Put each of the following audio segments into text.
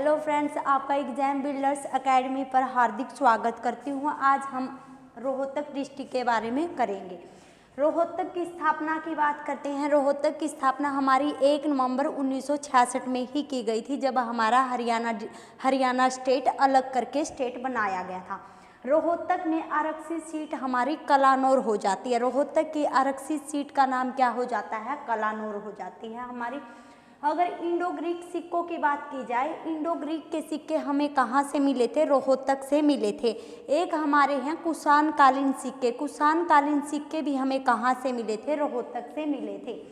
Hello friends, आपका exam builders academy पर हार्दिक स्वागत करती हूँ। आज हम रोहतक डिस्ट्रिक्ट के बारे में करेंगे। रोहतक की स्थापना की बात करते हैं। रोहतक की स्थापना हमारी 1 नवंबर 1966 में ही की गई थी, जब हमारा हरियाणा स्टेट अलग करके स्टेट बनाया गया था। रोहतक में आरक्षित सीट हमारी कलानौर हो जाती है। रोहतक की आरक्षित सीट का नाम क्या हो जाता है? कलानौर हो जाती है हमारी। अगर इंडो ग्रीक सिक्कों की बात की जाए, इंडो ग्रीक के सिक्के हमें कहाँ से मिले थे? रोहतक से मिले थे। एक हमारे हैं कुषाण कालीन सिक्के। कुषाण कालीन सिक्के भी हमें कहाँ से मिले थे? रोहतक से मिले थे।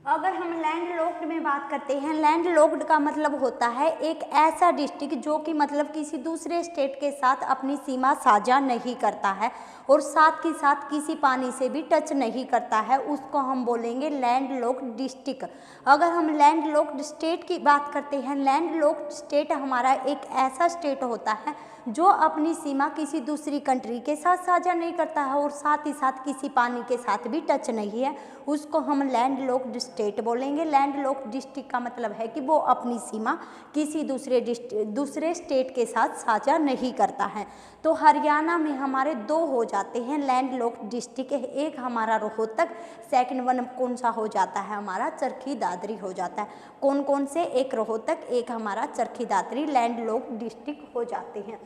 अगर हम लैंड लॉक्ड में बात करते हैं, लैंड लॉक्ड का मतलब होता है एक ऐसा डिस्ट्रिक्ट जो कि मतलब किसी दूसरे स्टेट के साथ अपनी सीमा साझा नहीं करता है और साथ ही साथ किसी पानी से भी टच नहीं करता है, उसको हम बोलेंगे लैंड लॉक्ड डिस्ट्रिक्ट। अगर हम लैंड लॉक्ड स्टेट की बात करते हैं, लैंड लॉक्ड स्टेट हमारा एक ऐसा स्टेट होता है जो अपनी सीमा किसी दूसरी कंट्री के साथ साझा नहीं करता है और साथ ही साथ किसी पानी के साथ भी टच नहीं है, उसको हम लैंड लॉक्ड स्टेट बोलेंगे। लैंड लॉक्ड डिस्ट्रिक्ट का मतलब है कि वो अपनी सीमा किसी दूसरे स्टेट के साथ साझा नहीं करता है। तो हरियाणा में हमारे 2 हो जाते हैं लैंड लॉक्ड डिस्ट्रिक्ट। एक हमारा रोहतक, सेकंड वन कौन सा हो जाता है? हमारा चरखी दादरी हो जाता है। कौन कौन से? एक रोहतक, एक हमारा Charkhi Dadri land locked district हो जाते हैं।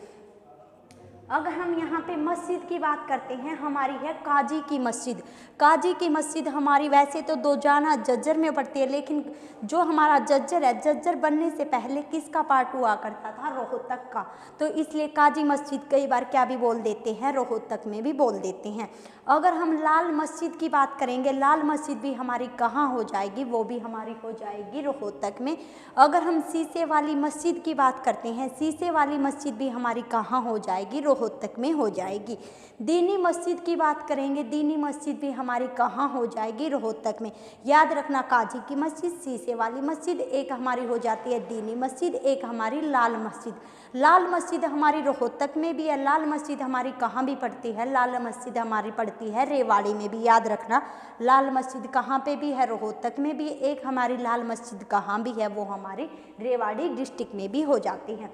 अगर हम यहाँ पे मस्जिद की बात करते हैं, हमारी है काजी की मस्जिद। काजी की मस्जिद हमारी वैसे तो दोजाना जज्जर में पड़ती है, लेकिन जो हमारा जज्जर है, जज्जर बनने से पहले किसका पार्ट हुआ करता था? रोहतक का। तो इसलिए काजी मस्जिद कई बार क्या भी बोल देते हैं? रोहतक में भी बोल देते हैं। अगर हम लाल मस्जिद की बात करेंगे, लाल मस्जिद भी हमारी कहाँ हो जाएगी? वो भी हमारी हो जाएगी रोहतक में। अगर हम शीशे वाली मस्जिद की बात करते हैं, शीशे वाली मस्जिद भी हमारी कहाँ हो जाएगी? रोहतक में हो जाएगी। दीनी मस्जिद की बात करेंगे, दीनी मस्जिद भी हमारी कहाँ हो जाएगी? रोहतक में। याद रखना, काजी की मस्जिद, शीशे वाली मस्जिद, एक हमारी हो जाती है दीनी मस्जिद, एक हमारी लाल मस्जिद। लाल मस्जिद हमारी रोहतक में भी है। लाल मस्जिद हमारी कहाँ भी पड़ती है? लाल मस्जिद हमारी पड़ती है रेवाड़ी में भी। याद रखना, लाल मस्जिद कहाँ पे भी है? रोहतक में भी। एक हमारी लाल मस्जिद कहाँ भी है? वो हमारी रेवाड़ी डिस्ट्रिक्ट में भी हो जाती है।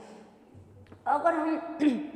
अगर हम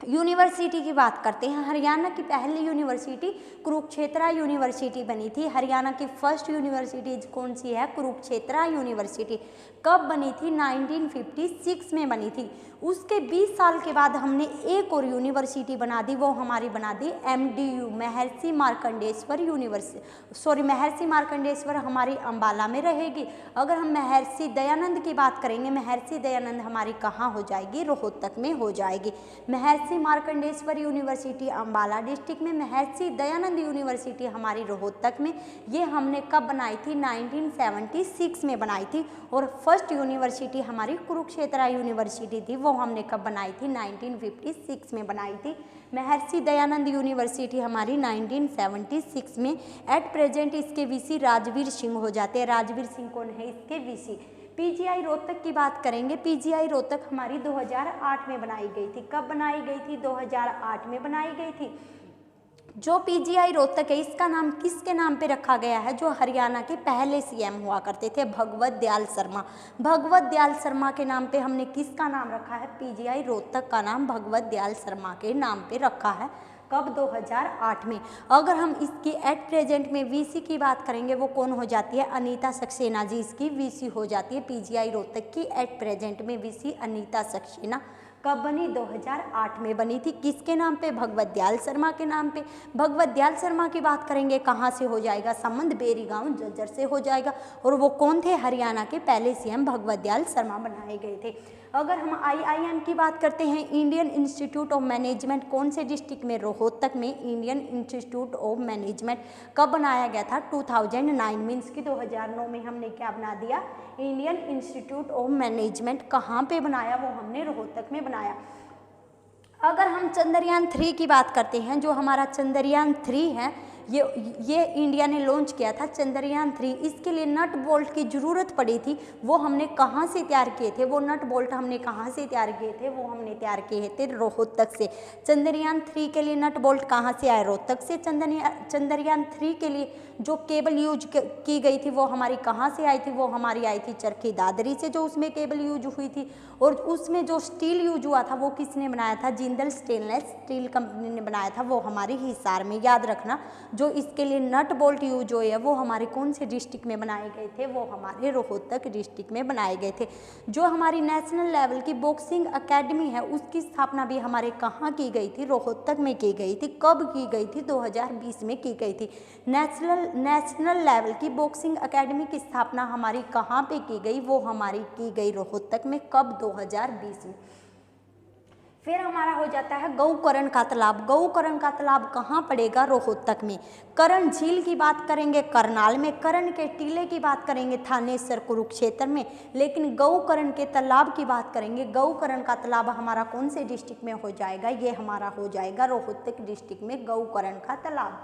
यूनिवर्सिटी की बात करते हैं, हरियाणा की पहली यूनिवर्सिटी कुरुक्षेत्र यूनिवर्सिटी बनी थी। हरियाणा की फर्स्ट यूनिवर्सिटी कौन सी है? कुरुक्षेत्र यूनिवर्सिटी। कब बनी थी? 1956 में बनी थी। उसके 20 साल के बाद हमने एक और यूनिवर्सिटी बना दी, वो हमारी बना दी MDU, महर्षि मार्कंडेश्वर यूनिवर्सिटी। महर्षि मार्कंडेश्वर हमारी अंबाला में रहेगी। अगर हम महर्षि दयानंद की बात करेंगे, महर्षि दयानंद हमारी कहाँ हो जाएगी? रोहतक में हो जाएगी। महर्षि मार्कंडेश्वर यूनिवर्सिटी अंबाला डिस्ट्रिक्ट में, महर्षि दयानंद यूनिवर्सिटी हमारी रोहतक में। ये हमने कब बनाई थी? 1976 में बनाई थी। और फर्स्ट यूनिवर्सिटी हमारी कुरुक्षेत्र यूनिवर्सिटी थी, वो हमने कब बनाई थी? 1956 में बनाई थी। महर्षि दयानंद यूनिवर्सिटी हमारी 1976 में। एट प्रेजेंट इसके वीसी राजवीर सिंह हो जाते हैं। राजवीर सिंह कौन है इसके वीसी? PGI रोहतक की बात करेंगे, PGI रोहतक हमारी 2008 में बनाई गई थी। कब बनाई गई थी? 2008 में बनाई गई थी। जो PGI रोहतक है, इसका नाम किसके नाम पे रखा गया है? जो हरियाणा के पहले CM हुआ करते थे, भगवत दयाल शर्मा। भगवत दयाल शर्मा के नाम पे हमने किसका नाम रखा है? PGI रोहतक का नाम भगवत दयाल शर्मा के नाम पे रखा है। कब? 2008 में। अगर हम इसकी एट प्रेजेंट में VC की बात करेंगे, वो कौन हो जाती है? अनीता सक्सेना जी इसकी VC हो जाती है। PGI रोहतक की एट प्रेजेंट में VC अनीता सक्सेना। कब बनी? 2008 में बनी थी। किसके नाम पे? भगवत दयाल शर्मा के नाम पे। भगवत दयाल शर्मा की बात करेंगे, कहाँ से हो जाएगा? संबंध बेरी गांव जज्जर से हो जाएगा। और वो कौन थे? हरियाणा के पहले CM भगवत दयाल शर्मा बनाए गए थे। अगर हम IIM की बात करते हैं, इंडियन इंस्टीट्यूट ऑफ मैनेजमेंट कौन से डिस्ट्रिक्ट में? रोहतक में इंडियन इंस्टीट्यूट ऑफ मैनेजमेंट। कब बनाया गया था? 2009 मीन्स की 2009 में हमने क्या बना दिया? Indian institute of management. कहाँ पे बनाया? वो हमने रोहतक में बनाया। अगर हम चंद्रयान 3 की बात करते हैं, जो हमारा चंद्रयान 3 है, ये इंडिया ने लॉन्च किया था चंद्रयान 3। इसके लिए नट बोल्ट की ज़रूरत पड़ी थी, वो हमने कहाँ से तैयार किए थे, वो नट बोल्ट हमने कहाँ से तैयार किए थे, वो हमने तैयार किए थे रोहतक से। चंद्रयान 3 के लिए नट बोल्ट कहाँ से आए, रोहतक से। चंद्रयान 3 के लिए जो केबल यूज की गई थी वो हमारी कहाँ से आई थी, वो हमारी आई थी चरखी दादरी से, जो उसमें केबल यूज हुई थी। और उसमें जो स्टील यूज हुआ था वो किसने बनाया था, जिंदल स्टेनलेस स्टील कंपनी ने बनाया था, वो हमारी हिसार में। याद रखना, जो इसके लिए नट बोल्ट यूज हुए हैं वो हमारे कौन से डिस्ट्रिक्ट में बनाए गए थे, वो हमारे रोहतक डिस्ट्रिक्ट में बनाए गए थे। जो हमारी नेशनल लेवल की बॉक्सिंग अकेडमी है उसकी स्थापना भी हमारे कहाँ की गई थी, रोहतक में की गई थी। कब की गई थी, 2020 में की गई थी। नेशनल लेवल की बॉक्सिंग एकेडमी की स्थापना हमारी कहाँ पे की गई, वो हमारी की गई रोहतक में। कब, 2020 में। फिर हमारा हो जाता है गौकरण का तालाब। गौकरण का तालाब कहाँ पड़ेगा, रोहतक में। करण झील की बात करेंगे करनाल में, करण के टीले की बात करेंगे थानेसर कुरुक्षेत्र में, लेकिन गौकरण के तालाब की बात करेंगे। गौकरण का तालाब हमारा कौन से डिस्ट्रिक्ट में हो जाएगा, ये हमारा हो जाएगा रोहतक डिस्ट्रिक्ट में गौकरण का तालाब।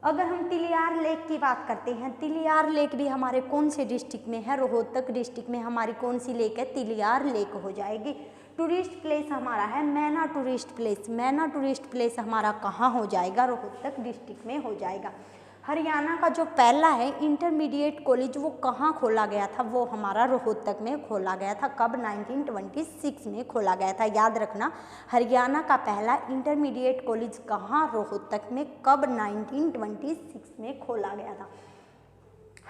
अगर हम तिलियार लेक की बात करते हैं, तिलियार लेक भी हमारे कौन से डिस्ट्रिक्ट में है, रोहतक डिस्ट्रिक्ट में हमारी कौन सी लेक है, तिलियार लेक हो जाएगी। टूरिस्ट प्लेस हमारा है मैना टूरिस्ट प्लेस। मैना टूरिस्ट प्लेस हमारा कहाँ हो जाएगा, रोहतक डिस्ट्रिक्ट में हो जाएगा। हरियाणा का जो पहला है इंटरमीडिएट कॉलेज वो कहाँ खोला गया था, वो हमारा रोहतक में खोला गया था। कब, 1926 में खोला गया था। याद रखना, हरियाणा का पहला इंटरमीडिएट कॉलेज कहाँ, रोहतक में। कब, 1926 में खोला गया था।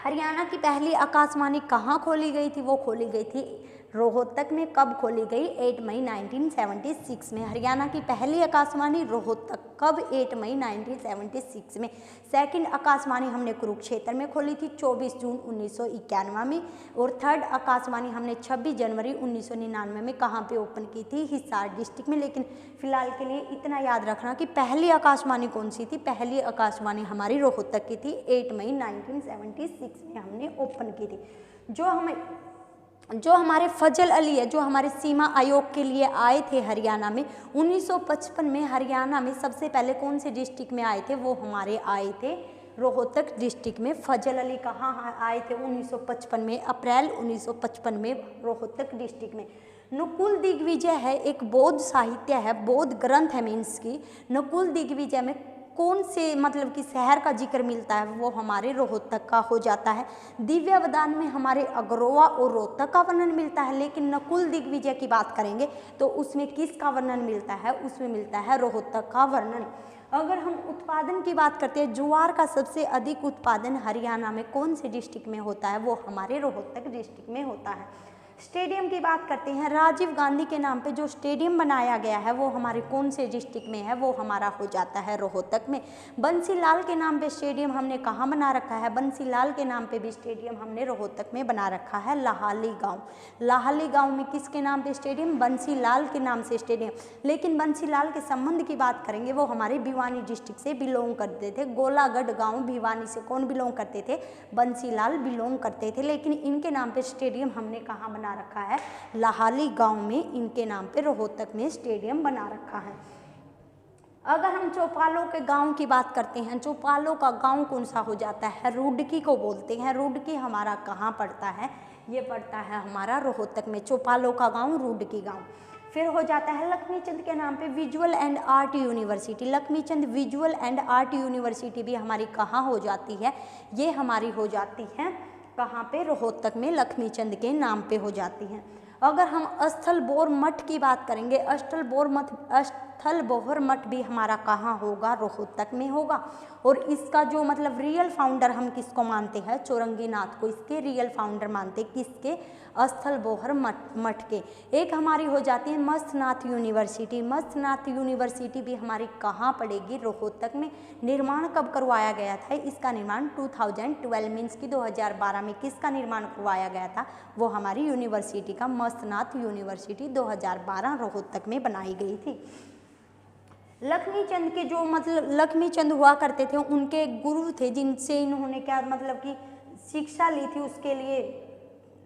हरियाणा की पहली आकाशवाणी कहाँ खोली गई थी, वो खोली गई थी रोहतक में। कब खोली गई, 8 मई 1976 में। हरियाणा की पहली आकाशवाणी रोहतक। कब, 8 मई 1976 में। सेकंड आकाशवाणी हमने कुरुक्षेत्र में खोली थी 24 जून 1991 में। और थर्ड आकाशवाणी हमने 26 जनवरी 1999 में कहाँ पे ओपन की थी, हिसार डिस्ट्रिक्ट में। लेकिन फिलहाल के लिए इतना याद रखना कि पहली आकाशवाणी कौन सी थी, पहली आकाशवाणी हमारी रोहतक की थी, 8 मई 1976 में हमने ओपन की थी। जो हमारे फजल अली है, जो हमारे सीमा आयोग के लिए आए थे हरियाणा में 1955 में, हरियाणा में सबसे पहले कौन से डिस्ट्रिक्ट में आए थे, वो हमारे आए थे रोहतक डिस्ट्रिक्ट में। फजल अली कहाँ आए थे, 1955 में, अप्रैल 1955 में रोहतक डिस्ट्रिक्ट में। नकुल दिग्विजय है, एक बौद्ध साहित्य है, बौद्ध ग्रंथ है मीन्स की। नकुल दिग्विजय में कौन से मतलब कि शहर का जिक्र मिलता है, वो हमारे रोहतक का हो जाता है। दिव्यावदान में हमारे अग्रोहा और रोहतक का वर्णन मिलता है, लेकिन नकुल दिग्विजय की बात करेंगे तो उसमें किसका वर्णन मिलता है, उसमें मिलता है रोहतक का वर्णन। अगर हम उत्पादन की बात करते हैं, ज्वार का सबसे अधिक उत्पादन हरियाणा में कौन से डिस्ट्रिक्ट में होता है, वो हमारे रोहतक डिस्ट्रिक्ट में होता है। स्टेडियम की बात करते हैं, राजीव गांधी के नाम पे जो स्टेडियम बनाया गया है वो हमारे कौन से डिस्ट्रिक्ट में है, वो हमारा हो जाता है रोहतक में। बंसीलाल के नाम पे स्टेडियम हमने कहाँ बना रखा है, बंसीलाल के नाम पे भी स्टेडियम हमने रोहतक में बना रखा है, लाहली गांव। लाहली गांव में किसके नाम पे स्टेडियम, बंसीलाल के नाम से स्टेडियम। लेकिन बंसीलाल के संबंध की बात करेंगे, वो हमारे भिवानी डिस्ट्रिक्ट से बिलोंग करते थे। गोलागढ़ गाँव भिवानी से कौन बिलोंग करते थे, बंसीलाल बिलोंग करते थे। लेकिन इनके नाम पे स्टेडियम हमने कहाँ बना रखा है, लाहली गांव में इनके नाम पे रोहतक में स्टेडियम बना रखा है। अगर हम चौपालों के गांव की बात करते हैं, चौपालों का गांव कौन सा हो जाता है, रुडकी को बोलते हैं। रुडकी हमारा कहाँ पड़ता है, ये पड़ता है हमारा रोहतक में। चौपालों का गांव रुडकी गांव। फिर हो जाता है लक्ष्मीचंद के नाम पे visual and art university. Laxmichand visual and art university भी हमारी कहाँ हो जाती है, ये हमारी हो जाती है कहाँ पे, रोहतक में लक्ष्मीचंद के नाम पे हो जाती हैं। अगर हम स्थल बोर मठ की बात करेंगे, स्थल बोहर मठ भी हमारा कहाँ होगा, रोहतक में होगा। और इसका जो मतलब रियल फाउंडर हम किसको मानते हैं, चौरंगीनाथ को इसके रियल फाउंडर मानते, किसके, स्थल बोहर मठ के। एक हमारी हो जाती है मस्तनाथ यूनिवर्सिटी। मस्तनाथ यूनिवर्सिटी भी हमारी कहाँ पड़ेगी, रोहतक में। निर्माण कब करवाया गया था, इसका निर्माण 2012 मीन्स की 2012 में किसका निर्माण करवाया गया था, वो हमारी यूनिवर्सिटी का मस्तनाथ यूनिवर्सिटी 2012 रोहतक में बनाई गई थी। लक्ष्मीचंद के जो मतलब लक्ष्मीचंद हुआ करते थे, उनके गुरु थे जिनसे इन्होंने क्या मतलब कि शिक्षा ली थी, उसके लिए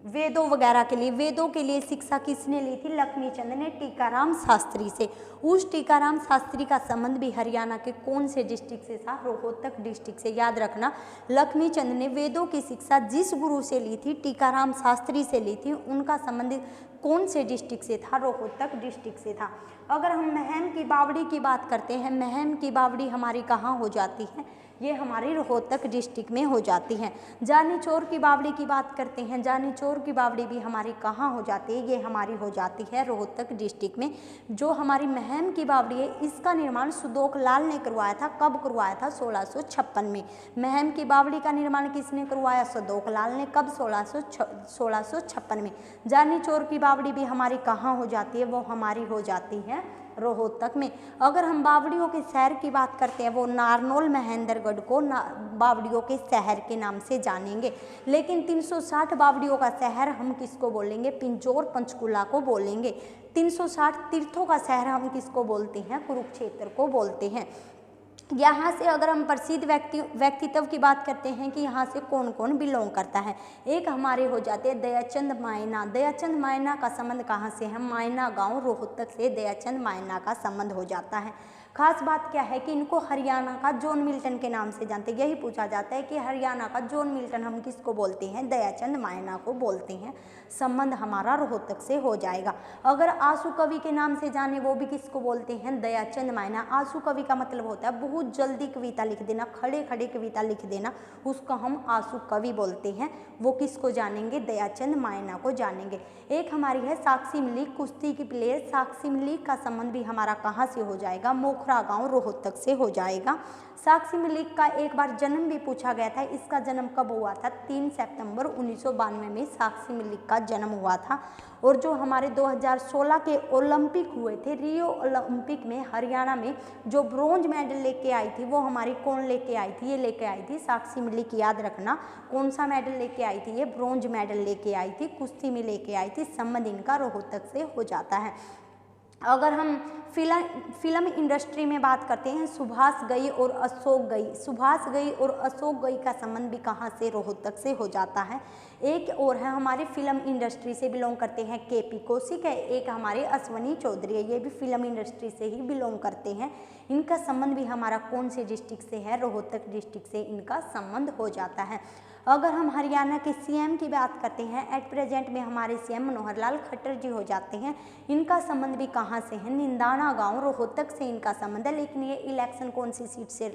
वेदों वगैरह के लिए, वेदों के लिए शिक्षा किसने ली थी? लक्ष्मीचंद ने टीकाराम शास्त्री से। उस टीकाराम शास्त्री का संबंध भी हरियाणा के कौन से डिस्ट्रिक्ट से था? रोहतक डिस्ट्रिक्ट से। याद रखना, लक्ष्मीचंद ने वेदों की शिक्षा जिस गुरु से ली थी, टीकाराम शास्त्री से ली थी, उनका संबंध कौन से डिस्ट्रिक्ट से था? रोहतक डिस्ट्रिक्ट से था। अगर हम महम की बावड़ी की बात करते हैं, महम की बावड़ी हमारी कहाँ हो जाती है? ये हमारी रोहतक डिस्ट्रिक्ट में हो जाती हैं। जानी चोर की बावड़ी की बात करते हैं, जानी चोर की बावड़ी भी हमारी कहाँ हो जाती है? ये हमारी हो जाती है रोहतक डिस्ट्रिक्ट में। जो हमारी महम की बावड़ी है, इसका निर्माण सुदोक लाल ने करवाया था। कब करवाया था? 1656 में। महम की बावड़ी का निर्माण किसने करवाया? सुदोक लाल ने। कब? 1656 में। जानी चोर की बावड़ी भी हमारी कहाँ हो जाती है? वो हमारी हो जाती है रोहतक में। अगर हम बावड़ियों के शहर की बात करते हैं, वो नारनौल महेंद्रगढ़ को बावड़ियों के शहर के नाम से जानेंगे। लेकिन 360 बावड़ियों का शहर हम किसको बोलेंगे? पिंजौर पंचकुला को बोलेंगे। 360 तीर्थों का शहर हम किसको बोलते हैं? कुरुक्षेत्र को बोलते हैं। यहाँ से अगर हम प्रसिद्ध व्यक्तित्व की बात करते हैं कि यहाँ से कौन कौन बिलोंग करता है, एक हमारे हो जाते हैं दयाचंद मायना। दयाचंद मायना का संबंध कहाँ से है? मायना गांव रोहतक से दयाचंद मायना का संबंध हो जाता है। खास बात क्या है कि इनको हरियाणा का जॉन मिल्टन के नाम से जानते हैं। यही पूछा जाता है कि हरियाणा का जॉन मिल्टन हम किसको बोलते हैं? दयाचंद मायना को बोलते हैं। संबंध हमारा रोहतक से हो जाएगा। अगर आंसू कवि के नाम से जाने, वो भी किसको बोलते हैं? दयाचंद मायना। आंसू कवि का मतलब होता है बहुत जल्दी कविता लिख देना, खड़े खड़े कविता लिख देना, उसको हम आंसू कवि बोलते हैं। वो किसको जानेंगे? दयाचंद मायना को जानेंगे। एक हमारी है साक्षी मलिक, कुश्ती की प्लेयर। साक्षी मलिक का संबंध भी हमारा कहाँ से हो जाएगा? मोखरा गांव रोहतक से हो जाएगा। साक्षी मलिक का एक बार जन्म भी पूछा गया था। इसका जन्म कब हुआ था? 3 सितंबर 1992 में साक्षी मलिक का जन्म हुआ था। और जो हमारे 2016 के ओलंपिक हुए थे, रियो ओलंपिक में हरियाणा में जो ब्रोंज मेडल लेके आई थी, वो हमारी कौन लेके आई थी? ये लेके आई थी साक्षी मलिक। याद रखना, कौन सा मेडल लेके आई थी? ये ब्रोंज मेडल लेके आई थी, कुश्ती में लेके आई थी। संबंध इनका रोहतक से हो जाता है। अगर हम फिल्म इंडस्ट्री में बात करते हैं, सुभाष घई और अशोक घई। सुभाष घई और अशोक घई का संबंध भी कहाँ से? रोहतक से हो जाता है। एक और है हमारे फिल्म इंडस्ट्री से बिलोंग करते हैं केपी कौशिक है, एक हमारे अश्वनी चौधरी है। ये भी फिल्म इंडस्ट्री से ही बिलोंग करते हैं। इनका संबंध भी हमारा कौन से डिस्ट्रिक्ट से है? रोहतक डिस्ट्रिक्ट से इनका संबंध हो जाता है। अगर हम हरियाणा के सीएम की बात करते हैं, एट प्रेजेंट में हमारे सीएम मनोहर लाल खट्टर जी हो जाते हैं। इनका संबंध भी कहाँ से है? निंदाना गांव रोहतक से इनका संबंध है। लेकिन ये इलेक्शन कौन सी सीट से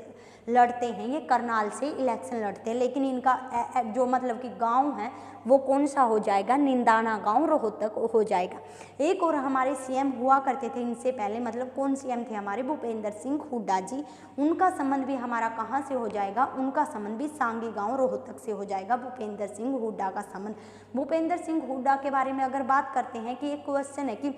लड़ते हैं? ये करनाल से इलेक्शन लड़ते हैं। लेकिन इनका जो मतलब कि गांव है वो कौन सा हो जाएगा? निंदाना गांव रोहतक हो जाएगा। एक और हमारे सीएम हुआ करते थे इनसे पहले, मतलब कौन सीएम थे हमारे? भूपेंद्र सिंह हुड्डा जी। उनका संबंध भी हमारा कहाँ से हो जाएगा? उनका संबंध भी सांगी गांव रोहतक से हो जाएगा। भूपेंद्र सिंह हुड्डा का संबंध। भूपेंद्र सिंह हुड्डा के बारे में अगर बात करते हैं कि एक क्वेश्चन है कि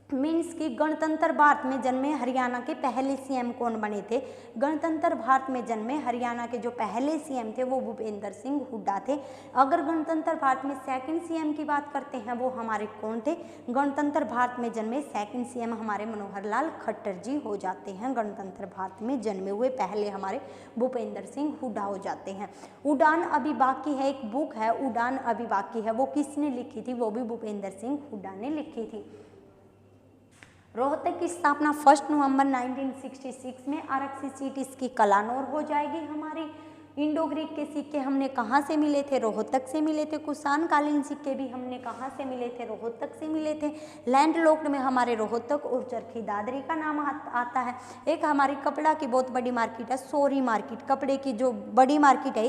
मीन्स कि गणतंत्र भारत में जन्मे हरियाणा के पहले सीएम कौन बने थे? गणतंत्र भारत में जन्मे हरियाणा के जो पहले सीएम थे वो भूपेंद्र सिंह हुड्डा थे। अगर गणतंत्र भारत में सेकंड सीएम की बात करते हैं, वो हमारे कौन थे? गणतंत्र भारत में जन्मे सेकंड सीएम हमारे मनोहर लाल खट्टर जी हो जाते हैं। गणतंत्र भारत में जन्मे हुए पहले हमारे भूपेंद्र सिंह हुड्डा हो जाते हैं। उड़ान अभी बाकी है, एक बुक है उड़ान अभी बाकी है, वो किसने लिखी थी? वो भी भूपेंद्र सिंह हुड्डा ने लिखी थी। रोहतक की स्थापना 1 नवंबर 1966 में। आरक्षित सीट इसकी कलानौर हो जाएगी हमारी। इंडो ग्रीक के सिक्के हमने कहाँ से मिले थे? रोहतक से मिले थे। कुषाण कालीन सिक्के भी हमने कहाँ से मिले थे? रोहतक से मिले थे। लैंड लॉक्ड में हमारे रोहतक और चरखी दादरी का नाम आता है। एक हमारी कपड़ा की बहुत बड़ी मार्केट है सोरी मार्केट। कपड़े की जो बड़ी मार्केट है,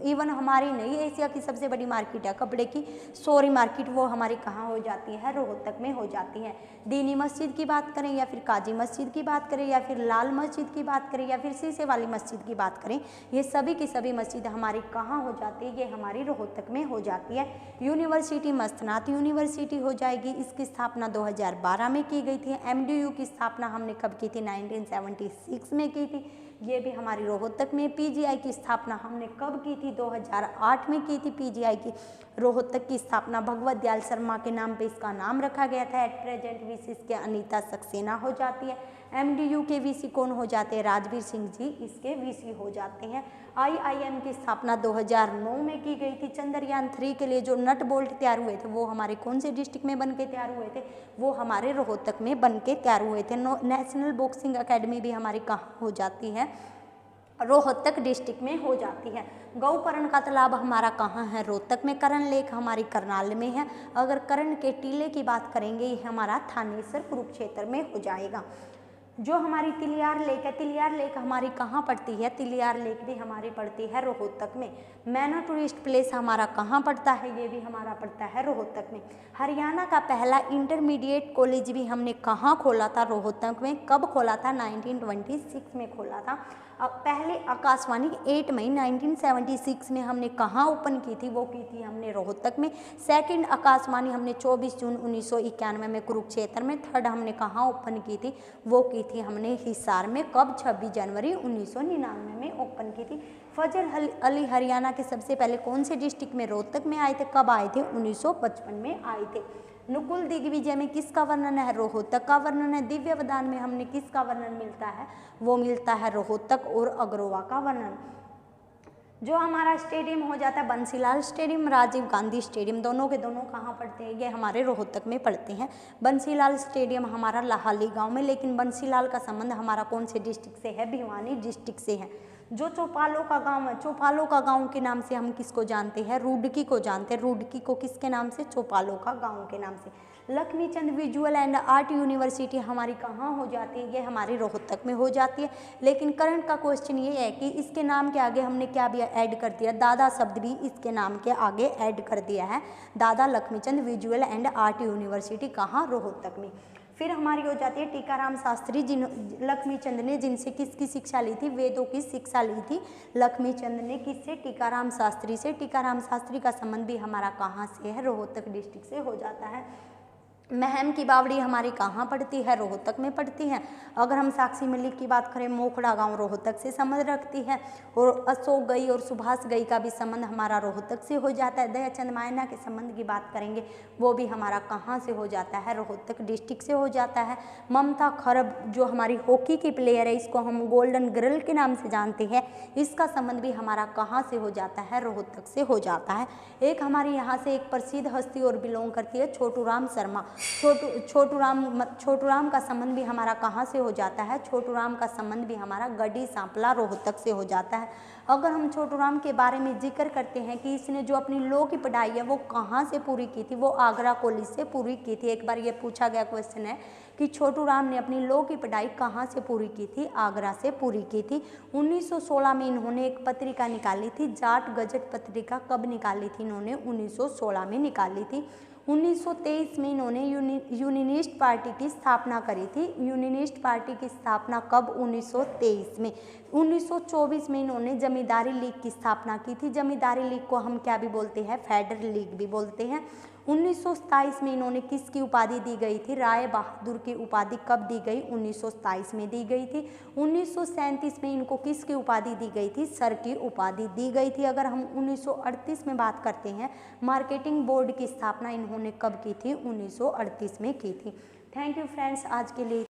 इवन हमारी नहीं, एशिया की सबसे बड़ी मार्केट है कपड़े की सोरी मार्केट, वो हमारी कहाँ हो जाती है? रोहतक में हो जाती है। दीनी मस्जिद की बात करें या फिर काजी मस्जिद की बात करें या फिर लाल मस्जिद की बात करें या फिर शीशे वाली मस्जिद की बात करें, ये सभी की सभी मस्जिद हमारी कहाँ हो जाती है? ये हमारी रोहतक में हो जाती है। यूनिवर्सिटी मस्तनात यूनिवर्सिटी हो जाएगी। इसकी स्थापना 2012 में की गई थी। एमडीयू की स्थापना हमने कब की थी? 1976 में की थी। ये भी हमारी रोहतक में। पीजीआई की स्थापना हमने कब की थी? 2008 में की थी। पीजीआई की रोहतक की स्थापना भगवत दयाल शर्मा के नाम पे इसका नाम रखा गया था। एट प्रेजेंट विशिष्ट के अनीता सक्सेना हो जाती है। MDU के वीसी कौन हो जाते हैं? राजवीर सिंह जी इसके वीसी हो जाते हैं। IIM की स्थापना 2009 में की गई थी। चंद्रयान 3 के लिए जो नट बोल्ट तैयार हुए थे वो हमारे कौन से डिस्ट्रिक्ट में बन के तैयार हुए थे? वो हमारे रोहतक में बन के तैयार हुए थे। नेशनल बॉक्सिंग अकेडमी भी हमारी कहाँ हो जाती है? रोहतक डिस्ट्रिक्ट में हो जाती है। गौकर्ण का तालाब हमारा कहाँ है? रोहतक में। करण लेक हमारी करनाल में है। अगर करण के टीले की बात करेंगे ये हमारा थानेसर कुरुक्षेत्र में हो जाएगा। जो हमारी तिलियार लेक है, तिलियार लेक हमारी कहाँ पड़ती है? तिलियार लेक भी हमारी पड़ती है रोहतक में। मैना टूरिस्ट प्लेस हमारा कहाँ पड़ता है? ये भी हमारा पड़ता है रोहतक में। हरियाणा का पहला इंटरमीडिएट कॉलेज भी हमने कहाँ खोला था? रोहतक में। कब खोला था? 1926 में खोला था। अब पहले आकाशवाणी 8 मई 1976 में हमने कहाँ ओपन की थी? वो की थी हमने रोहतक में। सेकंड आकाशवाणी हमने 24 जून 1991 में कुरुक्षेत्र में। थर्ड हमने कहाँ ओपन की थी? वो की थी हमने हिसार में। कब? 26 जनवरी 1999 में ओपन की थी। फजल अली हरियाणा के सबसे पहले कौन से डिस्ट्रिक्ट में? रोहतक में आए थे। कब आए थे? 1955 में आए थे। नुकुल दिग्विजय में किसका वर्णन है? रोहतक का वर्णन है। दिव्यवदान में हमने किसका वर्णन मिलता है? वो मिलता है रोहतक और अग्रवा का वर्णन। जो हमारा स्टेडियम हो जाता है बंसीलाल स्टेडियम, राजीव गांधी स्टेडियम, दोनों के दोनों कहाँ पड़ते हैं? ये हमारे रोहतक में पड़ते हैं। बंसीलाल स्टेडियम हमारा लाहली गांव में, लेकिन बंसीलाल का संबंध हमारा कौन से डिस्ट्रिक्ट से है? भिवानी डिस्ट्रिक्ट से है। जो चौपालों का गांव है, चौपालों का गांव के नाम से हम किसको जानते हैं? रुडकी को जानते हैं। रुडकी को किसके नाम से? चौपालों का गांव के नाम से। Laxmichand visual and art university हमारी कहाँ हो जाती है? ये हमारी रोहतक में हो जाती है। लेकिन करंट का क्वेश्चन ये है कि इसके नाम के आगे हमने क्या भी ऐड कर दिया? दादा शब्द भी इसके नाम के आगे ऐड कर दिया है। दादा Laxmichand visual and art university कहाँ? रोहतक में। फिर हमारी हो जाती है टीकाराम शास्त्री, जिन लक्ष्मीचंद ने जिनसे किसकी शिक्षा ली थी? वेदों की शिक्षा ली थी लक्ष्मीचंद ने। किससे? टीकाराम शास्त्री से। टीकाराम शास्त्री का संबंध भी हमारा कहाँ से है? रोहतक डिस्ट्रिक्ट से हो जाता है। महम की बावड़ी हमारी कहाँ पड़ती है? रोहतक में पड़ती है। अगर हम साक्षी मलिक की बात करें, मोखड़ा गांव रोहतक से संबंध रखती है। और अशोक गई और सुभाष गई का भी संबंध हमारा रोहतक से हो जाता है। दयाचंद मायना के संबंध की बात करेंगे, वो भी हमारा कहाँ से हो जाता है? रोहतक डिस्ट्रिक्ट से हो जाता है। ममता खरब जो हमारी हॉकी की प्लेयर है, इसको हम गोल्डन गर्ल के नाम से जानते हैं, इसका संबंध भी हमारा कहाँ से हो जाता है? रोहतक से हो जाता है। एक हमारी यहाँ से एक प्रसिद्ध हस्ती और बिलोंग करती है, छोटू राम शर्मा। छोटू राम का संबंध भी हमारा कहाँ से हो जाता है? छोटू राम का संबंध भी हमारा गढ़ी सांपला रोहतक से हो जाता है। अगर हम छोटू राम के बारे में जिक्र करते हैं कि इसने जो अपनी लॉ की पढ़ाई है वो कहाँ से पूरी की थी? वो आगरा कॉलेज से पूरी की थी। एक बार ये पूछा गया क्वेश्चन है कि छोटू राम ने अपनी लॉ की पढ़ाई कहाँ से पूरी की थी? आगरा से पूरी की थी। 1916 में इन्होंने एक पत्रिका निकाली थी, जाट गजट पत्रिका। कब निकाली थी इन्होंने? 1916 में निकाली थी। 1923 में इन्होंने यूनियनिस्ट पार्टी की स्थापना करी थी। यूनियनिस्ट पार्टी की स्थापना कब? 1923 में। 1924 में इन्होंने जमींदारी लीग की स्थापना की थी। जमींदारी लीग को हम क्या भी बोलते हैं? फेडरल लीग भी बोलते हैं। 1927 में इन्होंने किसकी उपाधि दी गई थी? राय बहादुर की उपाधि कब दी गई? 1927 में दी गई थी। 1937 में इनको किसकी उपाधि दी गई थी? सर की उपाधि दी गई थी। अगर हम 1938 में बात करते हैं, मार्केटिंग बोर्ड की स्थापना इन्होंने कब की थी? 1938 में की थी। थैंक यू फ्रेंड्स, आज के लिए